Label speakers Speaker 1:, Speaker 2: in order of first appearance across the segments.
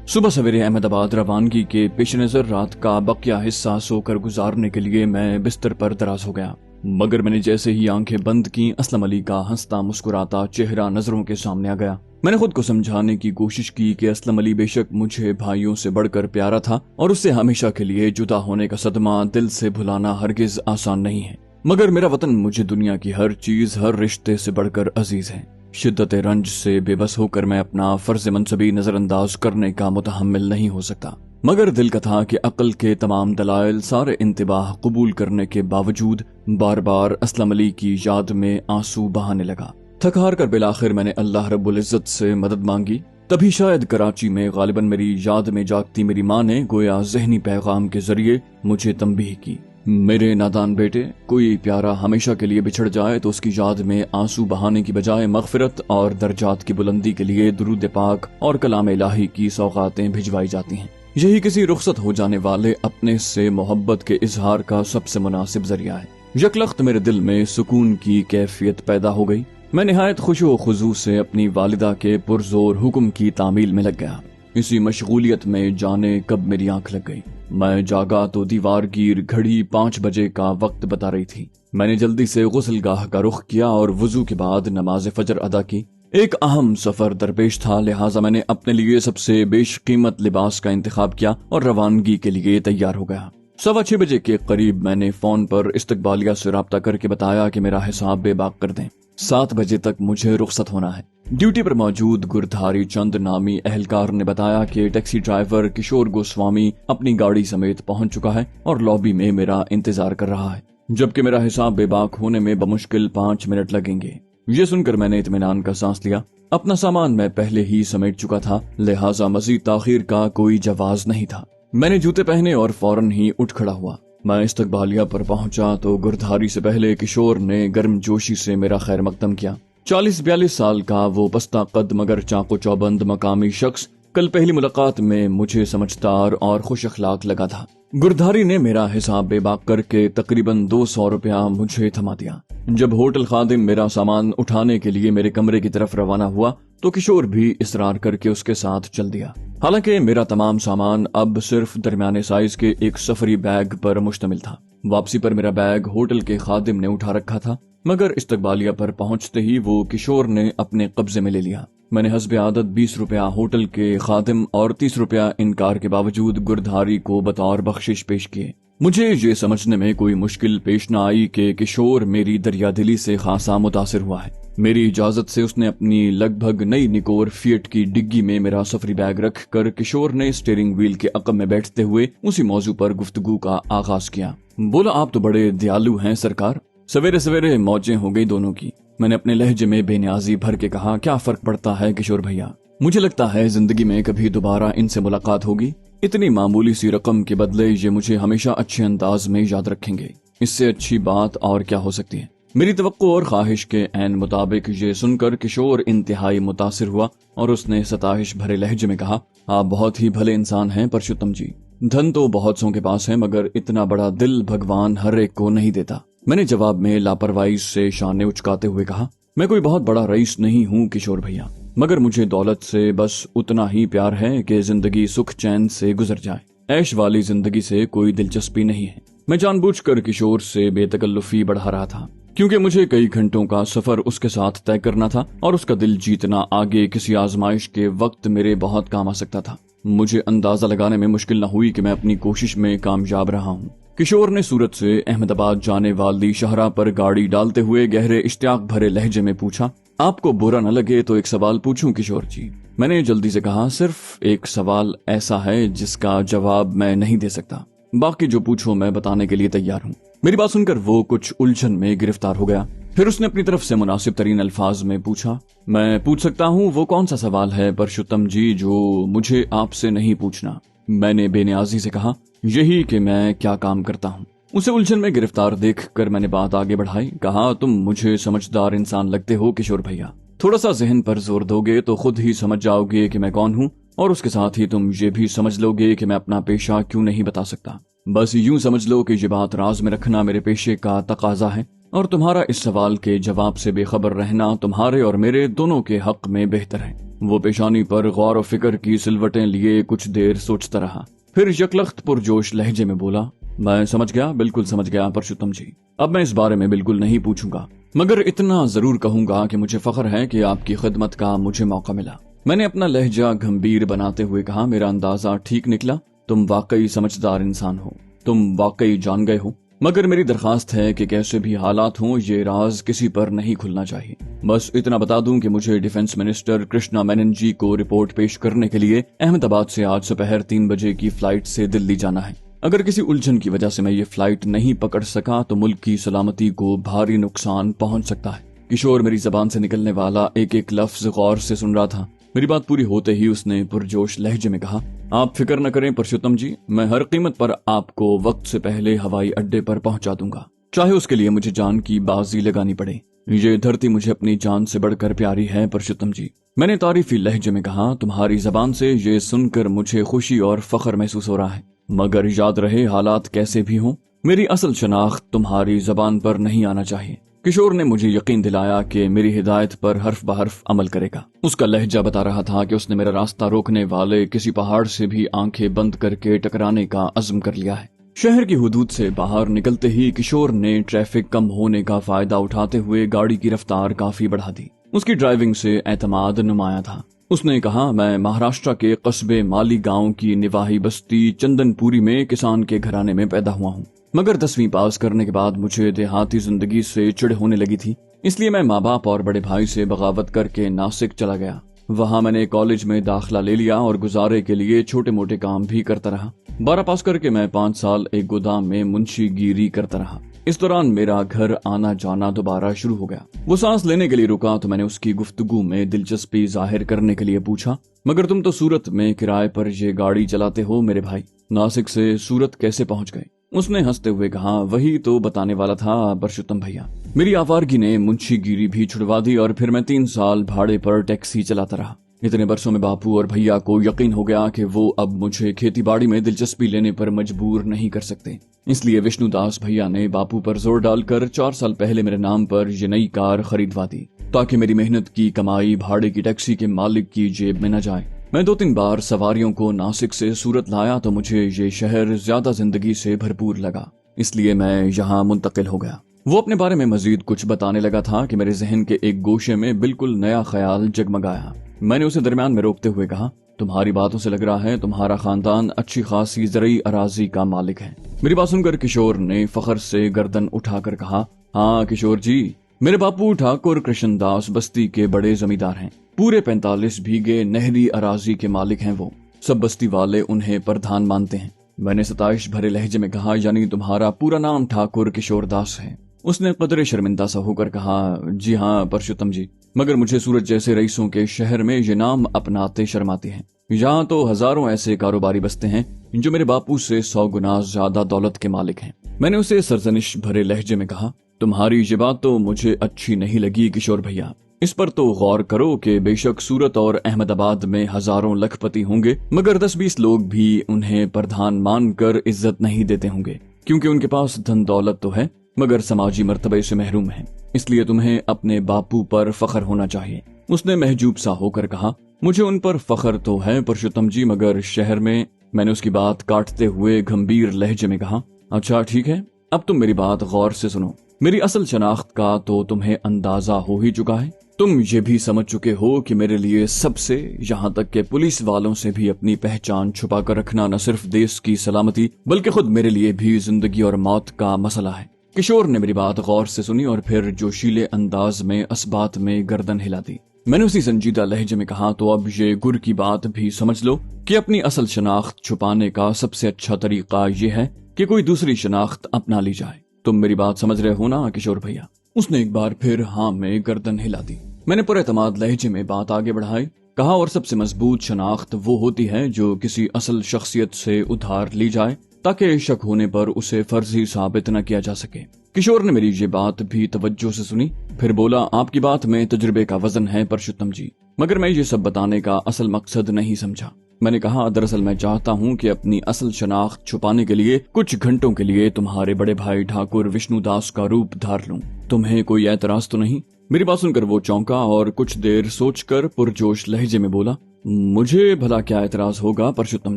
Speaker 1: सुबह सवेरे अहमदाबाद रवानगी के पेश नजर रात का बकिया हिस्सा सोकर गुजारने के लिए मैं बिस्तर पर दराज हो गया, मगर मैंने जैसे ही आंखें बंद की असलम अली का हंसता मुस्कुराता चेहरा नजरों के सामने आ गया। मैंने खुद को समझाने की कोशिश की कि असलम अली बेशक मुझे भाइयों से बढ़कर प्यारा था और उससे हमेशा के लिए जुदा होने का सदमा दिल से भुलाना हरगिज आसान नहीं है, मगर मेरा वतन मुझे दुनिया की हर चीज हर रिश्ते से बढ़कर अजीज है। शिद्दत रंज से बेबस होकर मैं अपना फर्ज मनसबी नजरअंदाज करने का मुतहम्मिल नहीं हो सकता, मगर दिल का था कि अक्ल के तमाम दलाइल सारे इंतबाह कबूल करने के बावजूद बार बार असलम अली की याद में आंसू बहाने लगा। थक हार कर बिलाखिर मैंने अल्लाह रब्बुल इज्जत से मदद मांगी। तभी शायद कराची में गालिबन मेरी याद में जागती मेरी माँ ने गोया जहनी पैगाम के जरिए मुझे तंबीह की, मेरे नादान बेटे, कोई प्यारा हमेशा के लिए बिछड़ जाए तो उसकी याद में आंसू बहाने की बजाय मगफिरत और दर्जात की बुलंदी के लिए दुरूद पाक और कलाम इलाही की सौगातें भिजवाई जाती हैं। यही किसी रुखसत हो जाने वाले अपने से मोहब्बत के इजहार का सबसे मुनासिब जरिया है। यकलख्त मेरे दिल में सुकून की कैफियत पैदा हो गई। मैं निहायत खुशो खुजू से अपनी वालिदा के पुरजोर हुक्म की तामील में लग गया। इसी मशगूलियत में जाने कब मेरी आंख लग गई। मैं जागा तो दीवार गिर घड़ी 5 बजे का वक्त बता रही थी। मैंने जल्दी से गुस्लगाह का रुख किया और वुजू के बाद नमाज फजर अदा की। एक अहम सफर दरपेश था, लिहाजा मैंने अपने लिए सबसे बेशकीमत लिबास का इंतखाब किया और रवानगी के लिए तैयार हो गया। 6:15 बजे के करीब मैंने फोन पर इस्तकबालिया से राब्ता करके बताया कि मेरा हिसाब बेबाक कर दें, 7 बजे तक मुझे रुखसत होना है। ड्यूटी पर मौजूद गुरधारी चंद नामी एहलकार ने बताया कि टैक्सी ड्राइवर किशोर गोस्वामी अपनी गाड़ी समेत पहुंच चुका है और लॉबी में मेरा इंतजार कर रहा है, जबकि मेरा हिसाब बेबाक होने में बमुश्किल 5 मिनट लगेंगे। ये सुनकर मैंने इत्मीनान का सांस लिया। अपना सामान मैं पहले ही समेट चुका था, लिहाजा मजीद ताखीर का कोई जवाज नहीं था। मैंने जूते पहने और फौरन ही उठ खड़ा हुआ। मैं इस्तकबालिया पर पहुंचा तो गुरधारी से पहले किशोर ने गर्मजोशी से मेरा खैर मकदम किया। 40-42 साल का वो पस्ता कद मगर चाको चौबंद मकामी शख्स कल पहली मुलाकात में मुझे समझदार और खुश अखलाक लगा था। गुरधारी ने मेरा हिसाब बेबाक करके तकरीबन 200 रुपया मुझे थमा दिया। जब होटल खादिम मेरा सामान उठाने के लिए मेरे कमरे की तरफ रवाना हुआ तो किशोर भी इसरार करके उसके साथ चल दिया। हालांकि मेरा तमाम सामान अब सिर्फ दरमियाने साइज के एक सफरी बैग पर मुश्तमिल था। वापसी पर मेरा बैग होटल के खादिम ने उठा रखा था, मगर इस्तकबालिया पर पहुंचते ही वो किशोर ने अपने कब्जे में ले लिया। मैंने हस्बे आदत 20 रुपया होटल के खादिम और 30 रुपया इनकार के बावजूद गुरधारी को बतौर बख्शिश पेश किए। मुझे ये समझने में कोई मुश्किल पेश न आई कि किशोर मेरी दरियादिली से खासा मुतासिर हुआ है। मेरी इजाजत से उसने अपनी लगभग नई निकोर फिएट की डिग्गी में मेरा सफरी बैग रख कर किशोर ने स्टीयरिंग व्हील के अकब में बैठते हुए उसी मौजू पर गुफ्तगू का आगाज किया। बोला, आप तो बड़े दयालु हैं सरकार। सवेरे सवेरे मौजें हो गई दोनों की। मैंने अपने लहजे में बेनियाजी भर के कहा, क्या फर्क पड़ता है किशोर भैया, मुझे लगता है जिंदगी में कभी दोबारा इनसे मुलाकात होगी। इतनी मामूली सी रकम के बदले ये मुझे हमेशा अच्छे अंदाज में याद रखेंगे। इससे अच्छी बात और क्या हो सकती है। मेरी तवक्को और ख्वाहिश के ऐन मुताबिक ये सुनकर किशोर इंतहाई मुतासिर हुआ और उसने सताहिश भरे लहजे में कहा, आप बहुत ही भले इंसान हैं परशुत्तम जी। धन तो बहुत सौ के पास है, मगर इतना बड़ा दिल भगवान हर एक को नहीं देता। मैंने जवाब में लापरवाही से शाने उचकाते हुए कहा, मैं कोई बहुत बड़ा रईस नहीं हूँ किशोर भैया, मगर मुझे दौलत से बस उतना ही प्यार है कि जिंदगी सुख चैन से गुजर जाए। ऐश वाली जिंदगी से कोई दिलचस्पी नहीं है। मैं जानबूझकर किशोर से बेतकल्लुफी बढ़ा रहा था, क्योंकि मुझे कई घंटों का सफर उसके साथ तय करना था और उसका दिल जीतना आगे किसी आजमाइश के वक्त मेरे बहुत काम आ सकता था। मुझे अंदाजा लगाने में मुश्किल न हुई कि मैं अपनी कोशिश में कामयाब रहा हूँ। किशोर ने सूरत से अहमदाबाद जाने वाली शाहराह पर गाड़ी डालते हुए गहरे इश्तियाक भरे लहजे में पूछा, आपको बुरा न लगे तो एक सवाल पूछूं किशोर जी। मैंने जल्दी से कहा, सिर्फ एक सवाल ऐसा है जिसका जवाब मैं नहीं दे सकता, बाकी जो पूछो मैं बताने के लिए तैयार हूँ। मेरी बात सुनकर वो कुछ उलझन में गिरफ्तार हो गया। फिर उसने अपनी तरफ से मुनासिब तरीन अल्फाज में पूछा, मैं पूछ सकता हूँ वो कौन सा सवाल है परशुत्तम जी जो मुझे आपसे नहीं पूछना। मैंने बेनियाजी से कहा, यही कि मैं क्या काम करता हूँ। उसे उलझन में गिरफ्तार देखकर मैंने बात आगे बढ़ाई। कहा, तुम मुझे समझदार इंसान लगते हो किशोर भैया। थोड़ा सा जहन पर जोर दोगे तो खुद ही समझ जाओगे कि मैं कौन हूँ, और उसके साथ ही तुम ये भी समझ लोगे कि मैं अपना पेशा क्यों नहीं बता सकता। बस यूं समझ लो कि ये बात राज में रखना मेरे पेशे का तकाजा है। और तुम्हारा इस सवाल के जवाब से बेखबर रहना तुम्हारे और मेरे दोनों के हक में बेहतर है। वो पेशानी पर गौर और फिक्र की सिलवटें लिए कुछ देर सोचता रहा, फिर यकलख्त पुरजोश लहजे में बोला, मैं समझ गया, बिल्कुल समझ गया परशुत्तम जी। अब मैं इस बारे में बिल्कुल नहीं पूछूंगा, मगर इतना जरूर कहूंगा कि मुझे फख्र है कि आपकी खिदमत का मुझे मौका मिला। मैंने अपना लहजा गंभीर बनाते हुए कहा, मेरा अंदाजा ठीक निकला, तुम वाकई समझदार इंसान हो, तुम वाकई जान गए हो। मगर मेरी दरखास्त है कि कैसे भी हालात हों ये राज किसी पर नहीं खुलना चाहिए। बस इतना बता दूं कि मुझे डिफेंस मिनिस्टर कृष्णा मेनन जी को रिपोर्ट पेश करने के लिए अहमदाबाद से आज दोपहर 3 बजे की फ्लाइट से दिल्ली जाना है। अगर किसी उलझन की वजह से मैं ये फ्लाइट नहीं पकड़ सका तो मुल्क की सलामती को भारी नुकसान पहुंच सकता है। किशोर मेरी जबान से निकलने वाला एक एक लफ्ज गौर से सुन रहा था। मेरी बात पूरी होते ही उसने पुरजोश लहजे में कहा, आप फिक्र न करें परशुत्तम जी, मैं हर कीमत पर आपको वक्त से पहले हवाई अड्डे पर पहुंचा दूंगा, चाहे उसके लिए मुझे जान की बाजी लगानी पड़े। ये धरती मुझे अपनी जान से बढ़कर प्यारी है परशुत्तम जी। मैंने तारीफी लहजे में कहा, तुम्हारी जबान से ये सुनकर मुझे खुशी और फख्र महसूस हो रहा है, मगर याद रहे हालात कैसे भी हों, मेरी असल शनाख्त तुम्हारी जबान पर नहीं आना चाहिए। किशोर ने मुझे यकीन दिलाया कि मेरी हिदायत पर हर्फ बहर्फ अमल करेगा। उसका लहजा बता रहा था कि उसने मेरा रास्ता रोकने वाले किसी पहाड़ से भी आंखें बंद करके टकराने का अज़्म कर लिया है। शहर की हुदूद से बाहर निकलते ही किशोर ने ट्रैफिक कम होने का फायदा उठाते हुए गाड़ी की रफ्तार काफी बढ़ा दी। उसकी ड्राइविंग से एतमाद नुमाया था। उसने कहा, मैं महाराष्ट्र के कस्बे मालीगांव की निवाही बस्ती चंदनपुरी में किसान के घराने में पैदा हुआ हूँ, मगर 10वीं पास करने के बाद मुझे देहाती जिंदगी से चिढ़ होने लगी थी, इसलिए मैं माँ बाप और बड़े भाई से बगावत करके नासिक चला गया। वहाँ मैंने कॉलेज में दाखिला ले लिया और गुजारे के लिए छोटे मोटे काम भी करता रहा। 12 पास करके मैं 5 साल एक गोदाम में मुंशीगिरी करता रहा। इस दौरान मेरा घर आना जाना दोबारा शुरू हो गया। वो सांस लेने के लिए रुका तो मैंने उसकी गुफ्तगू में दिलचस्पी जाहिर करने के लिए पूछा, मगर तुम तो सूरत में किराए पर ये गाड़ी चलाते हो मेरे भाई, नासिक से सूरत कैसे पहुंच गए? उसने हंसते हुए कहा, वही तो बताने वाला था परशुत्तम भैया। मेरी आवारगी ने मुंशीगिरी भी छुड़वा दी और फिर मैं 3 साल भाड़े पर टैक्सी चलाता रहा। इतने बरसों में बापू और भैया को यकीन हो गया कि वो अब मुझे खेती बाड़ी में दिलचस्पी लेने पर मजबूर नहीं कर सकते, इसलिए विष्णुदास भैया ने बापू पर जोर डालकर 4 साल पहले मेरे नाम पर ये नई कार खरीदवा दी, ताकि मेरी मेहनत की कमाई भाड़े की टैक्सी के मालिक की जेब में न जाए। मैं 2-3 बार सवारियों को नासिक से सूरत लाया तो मुझे ये शहर ज्यादा जिंदगी से भरपूर लगा, इसलिए मैं यहाँ मुंतकिल हो गया। वो अपने बारे में मजीद कुछ बताने लगा था कि मेरे जहन के एक गोशे में बिल्कुल नया ख्याल जगमगाया। मैंने उसे दरमियान में रोकते हुए कहा, तुम्हारी बातों से लग रहा है तुम्हारा खानदान अच्छी खासी ज़रई अराजी का मालिक है। मेरी बात सुनकर किशोर ने फखर से गर्दन उठाकर कहा, हाँ किशोर जी, मेरे बापू ठाकुर कृष्णदास बस्ती के बड़े जमींदार हैं। पूरे 45 बीघे नहरी अराजी के मालिक हैं वो। सब बस्ती वाले उन्हें प्रधान मानते हैं। मैंने सताइश भरे लहजे में कहा, यानी तुम्हारा पूरा नाम ठाकुर किशोर दास है? उसने कदरे शर्मिंदा सा होकर कहा, जी हाँ परशुत्तम जी, मगर मुझे सूरत जैसे रईसों के शहर में ये नाम अपनाते शर्माते हैं। यहाँ तो हजारों ऐसे कारोबारी बसते हैं जो मेरे बापू से 100 गुना ज्यादा दौलत के मालिक हैं। मैंने उसे सरजनिश भरे लहजे में कहा, तुम्हारी ये बात तो मुझे अच्छी नहीं लगी किशोर भैया। इस पर तो गौर करो कि बेशक सूरत और अहमदाबाद में हजारों लखपति होंगे, मगर 10-20 लोग भी उन्हें प्रधान मानकर इज्जत नहीं देते होंगे, क्योंकि उनके पास धन दौलत तो है मगर समाजी मर्तबे से महरूम है। इसलिए तुम्हें अपने बापू पर फख्र होना चाहिए। उसने महजूब सा होकर कहा, मुझे उन पर फख्र तो है परशुत्तम जी, मगर शहर में। मैंने उसकी बात काटते हुए गंभीर लहजे में कहा, अच्छा ठीक है, अब तुम मेरी बात गौर से सुनो। मेरी असल शनाख्त का तो तुम्हें अंदाजा हो ही चुका है। तुम ये भी समझ चुके हो कि मेरे लिए सबसे, यहाँ तक के पुलिस वालों से भी अपनी पहचान छुपा कर रखना न सिर्फ देश की सलामती बल्कि खुद मेरे लिए भी जिंदगी और मौत का मसला है। किशोर ने मेरी बात गौर से सुनी और फिर जोशीले अंदाज में असबात में गर्दन हिला दी। मैंने उसी संजीदा लहजे में कहा, तो अब ये गुर की बात भी समझ लो कि अपनी असल शनाख्त छुपाने का सबसे अच्छा तरीका ये है कि कोई दूसरी शनाख्त अपना ली जाए। तुम मेरी बात समझ रहे हो ना किशोर भैया? उसने एक बार फिर हाँ में गर्दन हिला दी। मैंने पुरएतमाद लहजे में बात आगे बढ़ाई, कहा, और सबसे मजबूत शनाख्त वो होती है जो किसी असल शख्सियत से उधार ली जाए ताकि शक होने पर उसे फर्जी साबित न किया जा सके। किशोर ने मेरी ये बात भी तवज्जो से सुनी, फिर बोला, आपकी बात में तजुर्बे का वजन है परशुत्तम जी, मगर मैं ये सब बताने का असल मकसद नहीं समझा। मैंने कहा, दरअसल मैं चाहता हूँ कि अपनी असल शनाख्त छुपाने के लिए कुछ घंटों के लिए तुम्हारे बड़े भाई ठाकुर विष्णुदास का रूप धार लूं। तुम्हें कोई एतराज तो नहीं? मेरी बात सुनकर वो चौंका और कुछ देर सोचकर पुरजोश लहजे में बोला, मुझे भला क्या एतराज होगा परशुत्तम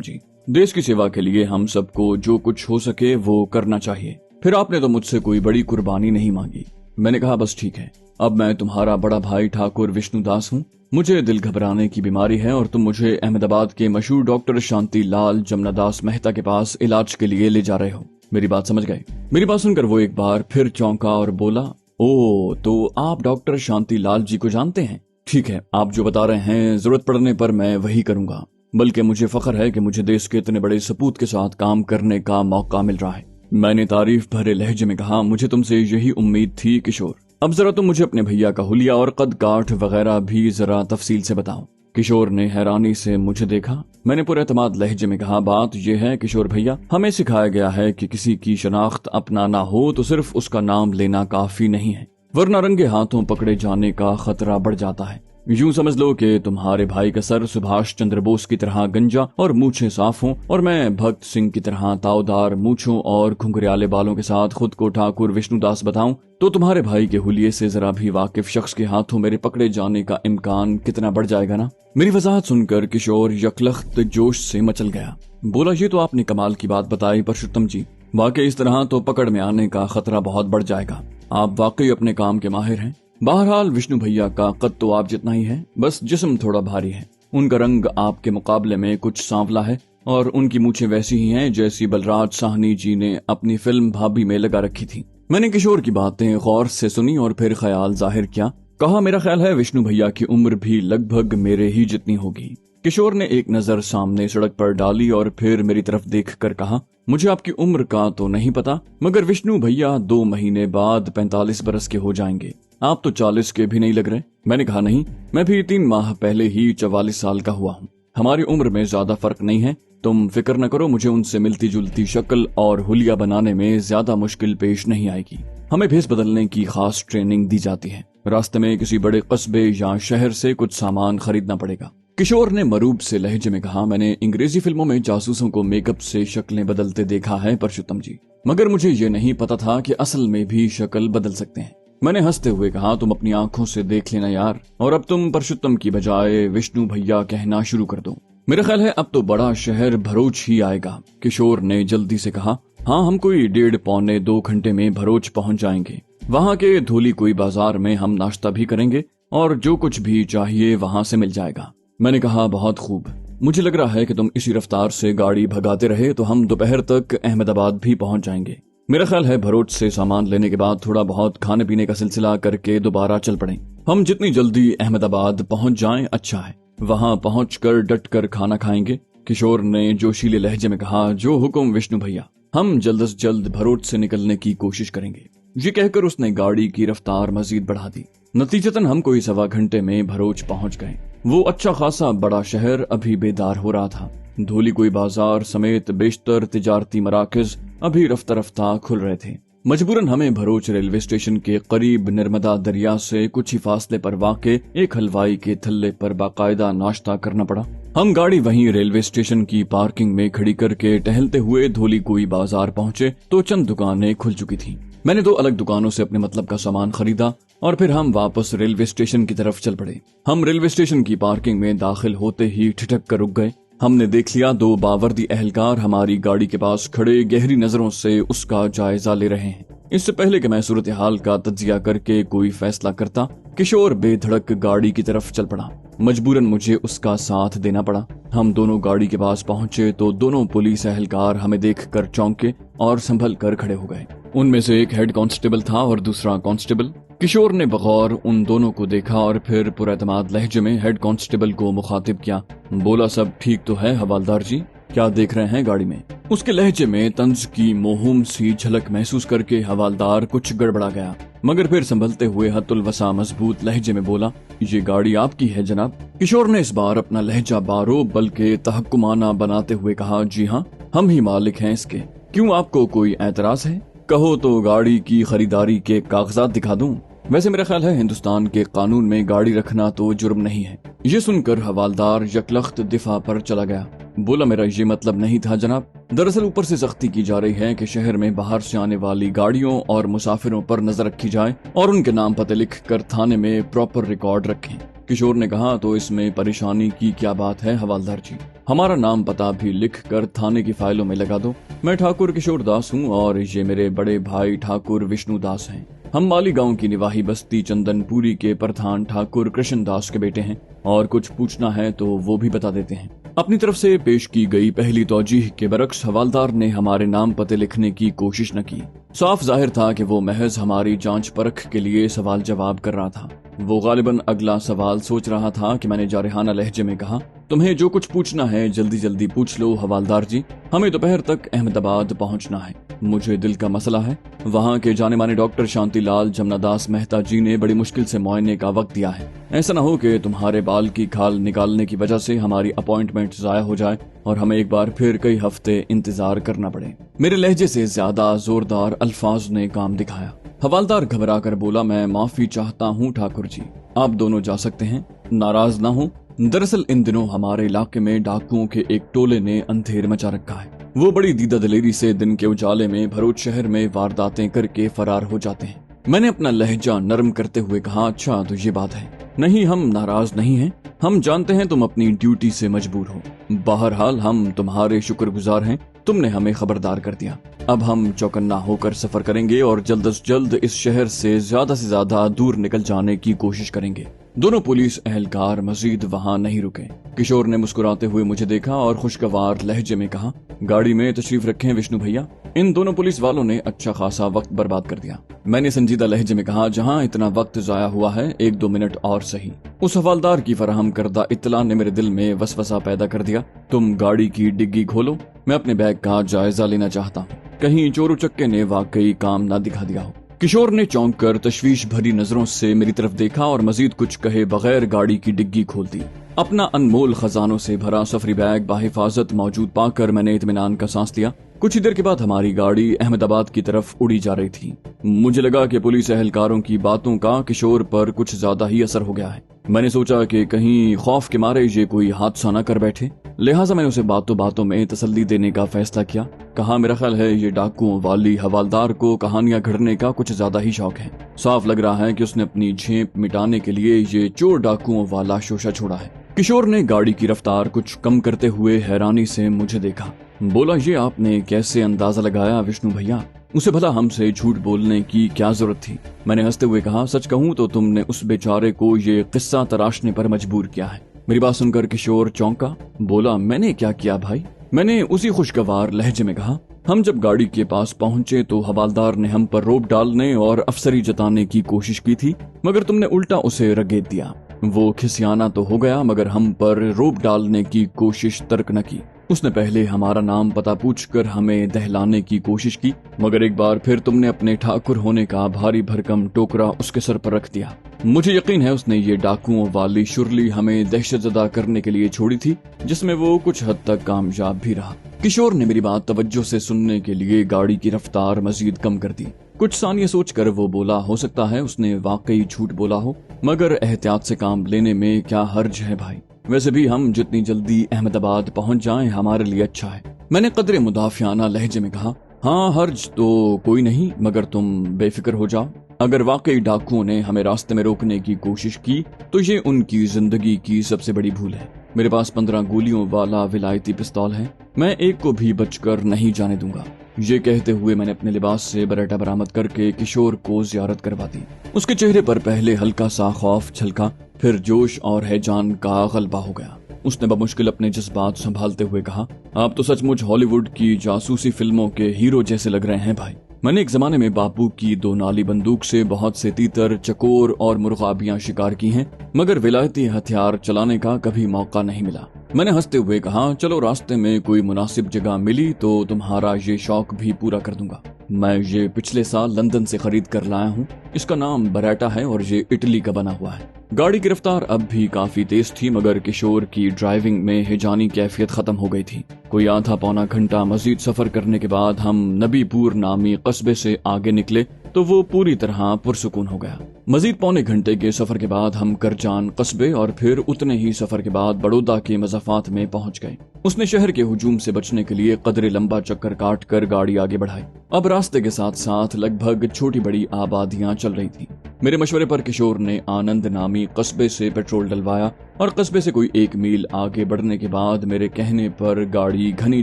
Speaker 1: जी। देश की सेवा के लिए हम सबको जो कुछ हो सके वो करना चाहिए। फिर आपने तो मुझसे कोई बड़ी कुर्बानी नहीं मांगी। मैंने कहा, बस ठीक है, अब मैं तुम्हारा बड़ा भाई ठाकुर विष्णुदास हूँ। मुझे दिल घबराने की बीमारी है और तुम मुझे अहमदाबाद के मशहूर डॉक्टर शांति लाल जमनादास मेहता के पास इलाज के लिए ले जा रहे हो। मेरी बात समझ गए? मेरी बात सुनकर वो एक बार फिर चौंका और बोला, ओ, तो आप डॉक्टर शांति लाल जी को जानते हैं? ठीक है, आप जो बता रहे हैं जरूरत पड़ने पर मैं वही करूंगा। बल्कि मुझे फख्र है कि मुझे देश के इतने बड़े सपूत के साथ काम करने का मौका मिल रहा है। मैंने तारीफ भरे लहजे में कहा, मुझे तुमसे यही उम्मीद थी किशोर। अब जरा तुम मुझे अपने भैया का हुलिया और कद काठ वगैरह भी जरा तफसील से बताओ। किशोर ने हैरानी से मुझे देखा। मैंने पूरे एतमाद लहजे में कहा, बात यह है किशोर भैया, हमें सिखाया गया है कि किसी की शनाख्त अपना ना हो तो सिर्फ उसका नाम लेना काफी नहीं है, वरना रंगे हाथों पकड़े जाने का खतरा बढ़ जाता है। यूं समझ लो कि तुम्हारे भाई का सर सुभाष चंद्र बोस की तरह गंजा और मूछें साफ हों और मैं भगत सिंह की तरह तावदार मूछों और घुंघरियाले बालों के साथ खुद को ठाकुर विष्णुदास बताऊं तो तुम्हारे भाई के हुलिये से जरा भी वाकिफ शख्स के हाथों मेरे पकड़े जाने का इम्कान कितना बढ़ जाएगा ना। मेरी वजाहत सुनकर किशोर यकलख्त जोश से मचल गया। बोला, ये तो आपने कमाल की बात बताई परशुत्तम जी, वाकई इस तरह तो पकड़ में आने का खतरा बहुत बढ़ जाएगा। आप वाकई अपने काम के माहिर हैं। बहरहाल विष्णु भैया का कद तो आप जितना ही है, बस जिस्म थोड़ा भारी है। उनका रंग आपके मुकाबले में कुछ सांवला है और उनकी मूछें वैसी ही हैं जैसी बलराज साहनी जी ने अपनी फिल्म भाभी में लगा रखी थी। मैंने किशोर की बातें गौर से सुनी और फिर ख्याल जाहिर किया। कहा, मेरा ख्याल है विष्णु भैया की उम्र भी लगभग मेरे ही जितनी होगी। किशोर ने एक नजर सामने सड़क पर डाली और फिर मेरी तरफ देखकर कहा, मुझे आपकी उम्र का तो नहीं पता, मगर विष्णु भैया 2 महीने बाद 45 बरस के हो जाएंगे। आप तो 40 के भी नहीं लग रहे। मैंने कहा, नहीं, मैं भी 3 माह पहले ही 44 साल का हुआ हूँ। हमारी उम्र में ज्यादा फर्क नहीं है। तुम फिक्र न करो, मुझे उनसे मिलती जुलती शक्ल और हुलिया बनाने में ज्यादा मुश्किल पेश नहीं आएगी। हमें भेस बदलने की खास ट्रेनिंग दी जाती है। रास्ते में किसी बड़े कस्बे या शहर से कुछ सामान खरीदना पड़ेगा। किशोर ने मरूब से लहजे में कहा, मैंने अंग्रेजी फिल्मों में जासूसों को मेकअप से शक्लें बदलते देखा है परशुत्तम जी, मगर मुझे ये नहीं पता था कि असल में भी शक्ल बदल सकते हैं। मैंने हंसते हुए कहा, तुम अपनी आंखों से देख लेना यार, और अब तुम परशुत्तम की बजाय विष्णु भैया कहना शुरू कर दो। मेरा ख्याल है अब तो बड़ा शहर भरूच ही आएगा। किशोर ने जल्दी से कहा, हाँ, हम कोई 1.5-2 घंटे में भरूच पहुंच जाएंगे। वहाँ के धोली कोई बाजार में हम नाश्ता भी करेंगे और जो कुछ भी चाहिए वहाँ से मिल जाएगा। मैंने कहा, बहुत खूब। मुझे लग रहा है कि तुम इसी रफ्तार से गाड़ी भगाते रहे तो हम दोपहर तक अहमदाबाद भी पहुंच जाएंगे। मेरा ख्याल है भरूच से सामान लेने के बाद थोड़ा बहुत खाने पीने का सिलसिला करके दोबारा चल पड़े। हम जितनी जल्दी अहमदाबाद पहुंच जाएं अच्छा है। वहां पहुंचकर डट कर खाना खाएंगे। किशोर ने जोशीले लहजे में कहा, जो हुक्म विष्णु भैया, हम जल्द से जल्द भरूच से निकलने की कोशिश करेंगे। ये कहकर उसने गाड़ी की रफ्तार मजीद बढ़ा दी। नतीजतन हम कोई 1.25 घंटे में भरूच पहुंच गए। वो अच्छा खासा बड़ा शहर अभी बेदार हो रहा था। धोली कोई बाजार समेत बेशतर तिजारती मराकज अभी रफ्ता रफ्ता खुल रहे थे। मजबूरन हमें भरूच रेलवे स्टेशन के करीब नर्मदा दरिया से कुछ ही फासले पर वाक़े एक हलवाई के थल्ले पर बाकायदा नाश्ता करना पड़ा। हम गाड़ी वहीं रेलवे स्टेशन की पार्किंग में खड़ी करके टहलते हुए धोली कोई बाजार पहुंचे तो चंद दुकानें खुल चुकी थीं। मैंने 2 अलग दुकानों से अपने मतलब का सामान खरीदा और फिर हम वापस रेलवे स्टेशन की तरफ चल पड़े। हम रेलवे स्टेशन की पार्किंग में दाखिल होते ही ठिठक कर रुक गए। हमने देख लिया 2 बावर्दी एहलकार हमारी गाड़ी के पास खड़े गहरी नजरों से उसका जायजा ले रहे हैं। इससे पहले कि मैं सूरत हाल का तज्जिया करके कोई फैसला करता, किशोर बेधड़क गाड़ी की तरफ चल पड़ा। मजबूरन मुझे उसका साथ देना पड़ा। हम दोनों गाड़ी के पास पहुंचे तो दोनों पुलिस एहलकार हमें देखकर चौंके और संभल कर खड़े हो गए। उनमें से एक हेड कांस्टेबल था और दूसरा कांस्टेबल। किशोर ने बगौर उन दोनों को देखा और फिर पुरएतमाद लहजे में हेड कांस्टेबल को मुखातिब किया। बोला, सब ठीक तो है हवालदार जी, क्या देख रहे हैं गाड़ी में? उसके लहजे में तंज की मोहूम सी झलक महसूस करके हवालदार कुछ गड़बड़ा गया, मगर फिर संभलते हुए हतुल वसा मजबूत लहजे में बोला, ये गाड़ी आपकी है जनाब। किशोर ने इस बार अपना लहजा बारो बल्कि तहक्कुमाना बनाते हुए कहा, जी हाँ, हम ही मालिक हैं इसके। क्यों, आपको कोई एतराज है? कहो तो गाड़ी की खरीदारी के कागजात दिखा दूं। वैसे मेरा ख्याल है हिंदुस्तान के कानून में गाड़ी रखना तो जुर्म नहीं है। ये सुनकर हवालदार यकलख्त दिफा पर चला गया। बोला मेरा ये मतलब नहीं था जनाब। दरअसल ऊपर से सख्ती की जा रही है कि शहर में बाहर से आने वाली गाड़ियों और मुसाफिरों पर नजर रखी जाए और उनके नाम पते लिख कर थाने में प्रॉपर रिकॉर्ड रखें। किशोर ने कहा, तो इसमें परेशानी की क्या बात है हवालदार जी, हमारा नाम पता भी लिख कर थाने की फाइलों में लगा दो। मैं ठाकुर किशोर दास हूँ और ये मेरे बड़े भाई ठाकुर विष्णु दास हैं। हम माली गांव की निवाही बस्ती चंदनपुरी के प्रधान ठाकुर कृष्ण दास के बेटे हैं और कुछ पूछना है तो वो भी बता देते हैं। अपनी तरफ से पेश की गई पहली तौजीह के बरक्स हवालदार ने हमारे नाम पते लिखने की कोशिश न की। साफ जाहिर था कि वो महज हमारी जांच परख के लिए सवाल जवाब कर रहा था। वो गालिबन अगला सवाल सोच रहा था कि मैंने जारहाना लहजे में कहा, तुम्हें जो कुछ पूछना है जल्दी जल्दी पूछ लो हवालदार जी, हमें दोपहर तक अहमदाबाद पहुंचना है। मुझे दिल का मसला है। वहाँ के जाने माने डॉक्टर शांतिलाल जमनादास मेहता जी ने बड़ी मुश्किल से मुआयने का वक्त दिया है। ऐसा न हो कि तुम्हारे बाल की खाल निकालने की वजह से हमारी अपॉइंटमेंट जाया हो जाए और हमें एक बार फिर कई हफ्ते इंतजार करना पड़े। मेरे लहजे से ज्यादा जोरदार अल्फाज ने काम दिखाया। हवालदार घबरा कर बोला, मैं माफी चाहता हूँ ठाकुर जी, आप दोनों जा सकते हैं, नाराज ना हो। दरअसल इन दिनों हमारे इलाके में डाकुओं के एक टोले ने अंधेर मचा रखा है। वो बड़ी दीदा दलेरी से दिन के उजाले में भरूच शहर में वारदातें करके फरार हो जाते हैं। मैंने अपना लहजा नरम करते हुए कहा, अच्छा तो ये बात है। नहीं, हम नाराज नहीं हैं। हम जानते हैं तुम अपनी ड्यूटी से मजबूर हो। बहरहाल हम तुम्हारे शुक्रगुजार हैं, तुमने हमें खबरदार कर दिया। अब हम चौकन्ना होकर सफर करेंगे और जल्द से जल्द इस शहर से ज्यादा दूर निकल जाने की कोशिश करेंगे। दोनों पुलिस एहलकार मजीद वहाँ नहीं रुके। किशोर ने मुस्कुराते हुए मुझे देखा और खुशगवार लहजे में कहा, गाड़ी में तशरीफ रखें विष्णु भैया। इन दोनों पुलिस वालों ने अच्छा खासा वक्त बर्बाद कर दिया। मैंने संजीदा लहजे में कहा, जहाँ इतना वक्त जाया हुआ है 1-2 मिनट और सही। उस हवालदार की फराहम करदा इत्तला ने मेरे दिल में वसवसा पैदा कर दिया। तुम गाड़ी की डिग्गी खोलो, मैं अपने बैग का जायजा लेना चाहता हूँ, कहीं चोर उचक्के ने वाकई काम न दिखा दिया हो। किशोर ने चौंक कर तशवीश भरी नजरों से मेरी तरफ देखा और मजीद कुछ कहे बगैर गाड़ी की डिग्गी खोल दी। अपना अनमोल खजानों से भरा सफरी बैग बाहिफाजत मौजूद पाकर मैंने इत्मीनान का सांस लिया। कुछ ही देर के बाद हमारी गाड़ी अहमदाबाद की तरफ उड़ी जा रही थी। मुझे लगा कि पुलिस एहलकारों की बातों का किशोर पर कुछ ज्यादा ही असर हो गया है। मैंने सोचा कि कहीं खौफ के मारे ये कोई हादसा न कर बैठे, लिहाजा मैंने उसे बातों बातों में तसल्ली देने का फैसला किया। कहा, मेरा ख्याल है ये डाकुओं वाली हवालदार को कहानियां घड़ने का कुछ ज्यादा ही शौक है। साफ लग रहा है कि उसने अपनी झेप मिटाने के लिए ये चोर डाकुओं वाला शोशा छोड़ा है। किशोर ने गाड़ी की रफ्तार कुछ कम करते हुए हैरानी से मुझे देखा। बोला, ये आपने कैसे अंदाजा लगाया विष्णु भैया? उसे भला हमसे झूठ बोलने की क्या जरूरत थी? मैंने हंसते हुए कहा, सच कहूँ तो तुमने उस बेचारे को ये किस्सा तराशने पर मजबूर किया है। मेरी बात सुनकर किशोर चौंका। बोला, मैंने क्या किया भाई? मैंने उसी खुशगवार लहजे में कहा, हम जब गाड़ी के पास पहुंचे तो हवालदार ने हम पर रोब डालने और अफसरी जताने की कोशिश की थी, मगर तुमने उल्टा उसे रगेद दिया। वो खिसियाना तो हो गया मगर हम पर रोब डालने की कोशिश तर्क न की। उसने पहले हमारा नाम पता पूछकर हमें दहलाने की कोशिश की, मगर एक बार फिर तुमने अपने ठाकुर होने का भारी भरकम टोकरा उसके सर पर रख दिया। मुझे यकीन है उसने ये डाकुओं वाली शुरली हमें दहशतजदा करने के लिए छोड़ी थी, जिसमें वो कुछ हद तक कामयाब भी रहा। किशोर ने मेरी बात तवज्जो से सुनने के लिए गाड़ी की रफ्तार मजीद कम कर दी। कुछ सानिये सोचकर वो बोला, हो सकता है उसने वाकई झूठ बोला हो, मगर एहतियात से काम लेने में क्या हर्ज है भाई? वैसे भी हम जितनी जल्दी अहमदाबाद पहुंच जाएं हमारे लिए अच्छा है। मैंने कदरे मुदाफियाना लहजे में कहा, हाँ हर्ज तो कोई नहीं, मगर तुम बेफिक्र हो जाओ। अगर वाकई डाकुओं ने हमें रास्ते में रोकने की कोशिश की तो ये उनकी जिंदगी की सबसे बड़ी भूल है। मेरे पास 15 गोलियों वाला विलायती पिस्तौल है, मैं एक को भी बचकर नहीं जाने दूंगा। ये कहते हुए मैंने अपने लिबास से बरेटा बरामद करके किशोर को जियारत करवा दी। उसके चेहरे पर पहले हल्का सा खौफ झलका, फिर जोश और हैजान का गलबा हो गया। उसने बमुश्किल अपने जज्बात संभालते हुए कहा, आप तो सचमुच हॉलीवुड की जासूसी फिल्मों के हीरो जैसे लग रहे हैं भाई। मैंने एक जमाने में बापू की 2 नाली बंदूक से बहुत से तीतर, चकोर और मुर्गाबियां शिकार की हैं, मगर विलायती हथियार चलाने का कभी मौका नहीं मिला। मैंने हंसते हुए कहा, चलो रास्ते में कोई मुनासिब जगह मिली तो तुम्हारा ये शौक भी पूरा कर दूंगा। मैं ये पिछले साल लंदन से खरीद कर लाया हूँ। इसका नाम बरेटा है और ये इटली का बना हुआ है। गाड़ी की रफ्तार अब भी काफी तेज थी, मगर किशोर की ड्राइविंग में हिजानी कैफियत खत्म हो गई थी। कोई आधा पौना घंटा मजीद सफर करने के बाद हम नबीपुर नामी कस्बे से आगे निकले तो वो पूरी तरह पुरसुकून हो गया। मजीद पौने घंटे के सफर के बाद हम करजान कस्बे और फिर उतने ही सफर के बाद बड़ौदा के मज़ाफात में पहुंच गए। उसने शहर के हुजूम से बचने के लिए कदरे लंबा चक्कर काट कर गाड़ी आगे बढ़ाई। अब रास्ते के साथ साथ लगभग छोटी बड़ी आबादियां चल रही थी। मेरे मशवरे पर किशोर ने आनंद नामी कस्बे से पेट्रोल डलवाया और कस्बे से कोई 1 मील आगे बढ़ने के बाद मेरे कहने पर गाड़ी घनी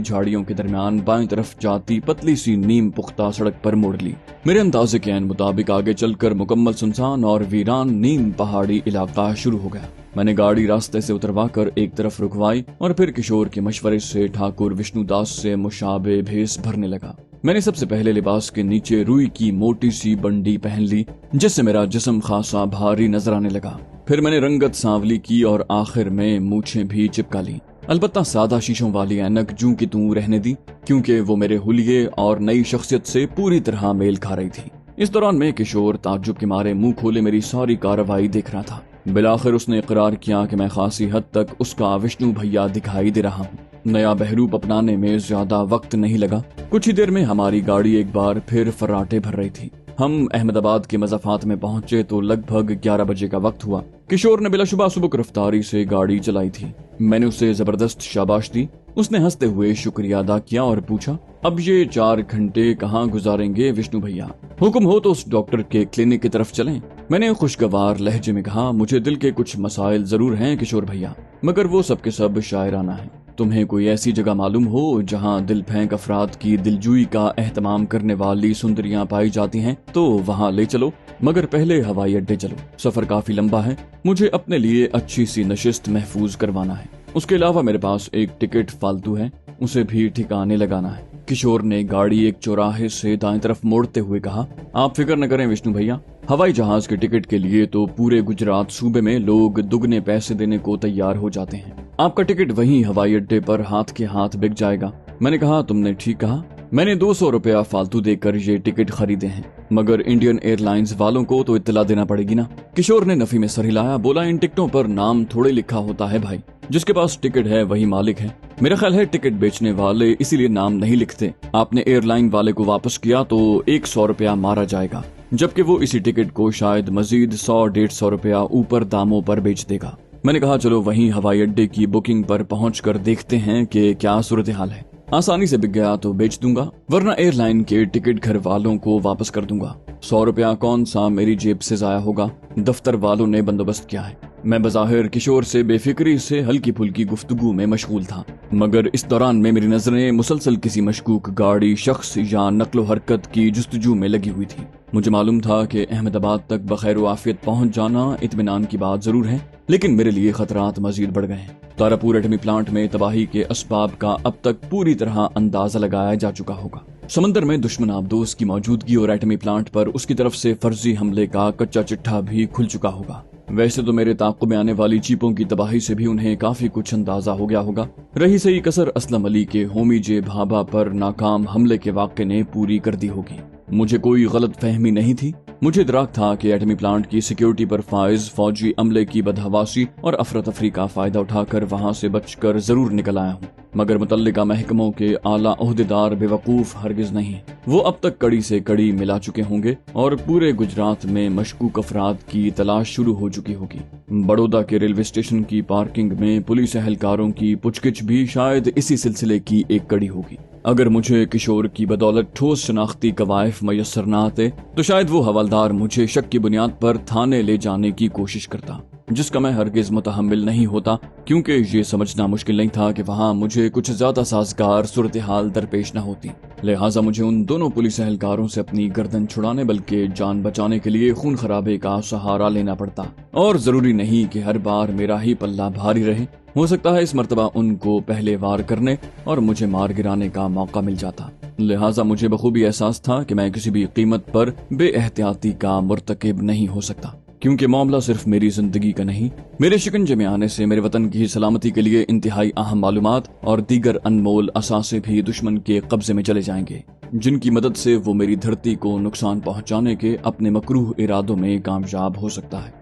Speaker 1: झाड़ियों के दरमियान बाएं तरफ जाती पतली सी नीम पुख्ता सड़क पर मोड़ ली। मेरे अंदाजे के मुताबिक आगे चलकर मुकम्मल सुनसान और वीरान नीम पहाड़ी इलाका शुरू हो गया। मैंने गाड़ी रास्ते से उतरवाकर एक तरफ रुकवाई और फिर किशोर के मशवरे से ठाकुर विष्णुदास से मुशाबे भेस भरने लगा। मैंने सबसे पहले लिबास के नीचे रुई की मोटी सी बंडी पहन ली, जिससे मेरा जिस्म खासा भारी नजर आने लगा। फिर मैंने रंगत सांवली की और आखिर में मूछें भी चिपका ली। अलबत्ता सादा शीशों वाली ऐनक जूं की तूं रहने दी, क्योंकि वो मेरे हुलिये और नई शख्सियत से पूरी तरह मेल खा रही थी। इस दौरान मैं किशोर ताज्जुब के मारे मुंह खोले मेरी सारी कार्रवाई देख रहा था। बिलाखिर उसने इकरार किया कि मैं खासी हद तक उसका विष्णु भैया दिखाई दे रहा हूँ। नया बहरूप अपनाने में ज्यादा वक्त नहीं लगा। कुछ ही देर में हमारी गाड़ी एक बार फिर फर्राटे भर रही थी। हम अहमदाबाद के मज़ाफात में पहुंचे तो लगभग 11 बजे का वक्त हुआ। किशोर ने बिलाशुबा सुबक रफ्तारी से गाड़ी चलाई थी। मैंने उसे जबरदस्त शाबाश दी। उसने हंसते हुए शुक्रिया अदा किया और पूछा, अब ये 4 घंटे कहाँ गुजारेंगे विष्णु भैया? हुक्म हो तो उस डॉक्टर के क्लिनिक की तरफ चलें। मैंने खुशगवार लहजे में कहा, मुझे दिल के कुछ मसाइल जरूर हैं किशोर भैया, मगर वो सब के सब शायराना है। तुम्हें कोई ऐसी जगह मालूम हो जहाँ दिल फेंक अफराद की दिलजुई का एहतमाम करने वाली सुंदरियां पाई जाती हैं तो वहाँ ले चलो, मगर पहले हवाई अड्डे चलो। सफर काफी लंबा है, मुझे अपने लिए अच्छी सी नशिस्त महफूज करवाना है। उसके अलावा मेरे पास एक टिकट फालतू है, उसे भी ठिकाने लगाना है। किशोर ने गाड़ी एक चौराहे से दाएं तरफ मोड़ते हुए कहा, आप फिक्र न करें विष्णु भैया, हवाई जहाज के टिकट के लिए तो पूरे गुजरात सूबे में लोग दुगने पैसे देने को तैयार हो जाते हैं। आपका टिकट वहीं हवाई अड्डे पर हाथ के हाथ बिक जाएगा। मैंने कहा, तुमने ठीक कहा। मैंने 200 रुपया फालतू देकर ये टिकट खरीदे हैं, मगर इंडियन एयरलाइंस वालों को तो इत्तला देना पड़ेगी ना। किशोर ने नफी में सर हिलाया, बोला, इन टिकटों पर नाम थोड़े लिखा होता है भाई, जिसके पास टिकट है वही मालिक है। मेरा ख्याल है टिकट बेचने वाले इसीलिए नाम नहीं लिखते। आपने एयरलाइन वाले को वापस किया तो 100 रुपया मारा जाएगा, जबकि वो इसी टिकट को शायद मजीद 100-150 रुपया ऊपर दामों पर बेच देगा। मैंने कहा, चलो वहीं हवाई अड्डे की बुकिंग पर पहुंचकर देखते हैं कि क्या सूरत हाल है। आसानी से बिक गया तो बेच दूंगा, वरना एयरलाइन के टिकट घर वालों को वापस कर दूंगा। 100 रुपया कौन सा मेरी जेब से जाया होगा, दफ्तर वालों ने बंदोबस्त किया है। मैं बज़ाहिर किशोर से बेफिक्री से हल्की फुल्की गुफ्तगू में मशगूल था, मगर इस दौरान में मेरी नजरें मुसलसल किसी मशकूक गाड़ी, शख्स या नक्लो हरकत की जुस्तजू में लगी हुई थी। मुझे मालूम था कि अहमदाबाद तक बखैर आफियत पहुंच जाना इत्मीनान की बात जरूर है, लेकिन मेरे लिए खतरात मजीद बढ़ गए हैं। तारापुर एटमी प्लांट में तबाही के असबाब का अब तक पूरी तरह अंदाजा लगाया जा चुका होगा। समंदर में दुश्मन आबदोस की मौजूदगी और एटमी प्लांट पर उसकी तरफ से फर्जी हमले का कच्चा चिट्ठा भी खुल चुका होगा। वैसे तो मेरे ताक़ुब में आने वाली चीपों की तबाही से भी उन्हें काफी कुछ अंदाजा हो गया होगा। रही सही कसर असलम अली के होमी जे भाभा पर नाकाम हमले के वाक़े ने पूरी कर दी होगी। मुझे कोई गलत फहमी नहीं थी। मुझे इदराक था कि एटमी प्लांट की सिक्योरिटी पर फाइज फौजी अमले की बदहवासी और अफरा तफरी का फायदा उठाकर वहां से बचकर जरूर निकल आया हूँ, मगर मुतल्लिका महकमों के आला ओहदेदार बेवकूफ हरगिज नहीं। वो अब तक कड़ी से कड़ी मिला चुके होंगे और पूरे गुजरात में मशकूक अफराद की तलाश शुरू हो चुकी होगी। बड़ौदा के रेलवे स्टेशन की पार्किंग में पुलिस एहलकारों की पुछगिछ भी शायद इसी सिलसिले की एक कड़ी होगी। अगर मुझे किशोर की बदौलत ठोस शनाख्ती कवायफ मयसर न आते तो शायद वो हवलदार मुझे शक की बुनियाद पर थाने ले जाने की कोशिश करता, जिसका मैं हरगिज मुतहम्मिल नहीं होता, क्योंकि ये समझना मुश्किल नहीं था कि वहाँ मुझे कुछ ज्यादा साजगार सूरत हाल दरपेश न होती। लिहाजा मुझे उन दोनों पुलिस एहलकारों से अपनी गर्दन छुड़ाने बल्कि जान बचाने के लिए खून खराबे का सहारा लेना पड़ता। और जरूरी नहीं कि हर बार मेरा ही पल्ला भारी रहे। हो सकता है इस मर्तबा उनको पहले वार करने और मुझे मार गिराने का मौका मिल जाता। लिहाजा मुझे बखूबी एहसास था कि मैं किसी भी कीमत पर बेएहतियाती का मुर्तकिब नहीं हो सकता, क्योंकि मामला सिर्फ मेरी जिंदगी का नहीं, मेरे शिकंजे में आने से मेरे वतन की सलामती के लिए इंतहाई अहम मालूमात और दीगर अनमोल असासे भी दुश्मन के कब्जे में चले जाएंगे, जिनकी मदद से वो मेरी धरती को नुकसान पहुंचाने के अपने मकरूह इरादों में कामयाब हो सकता है।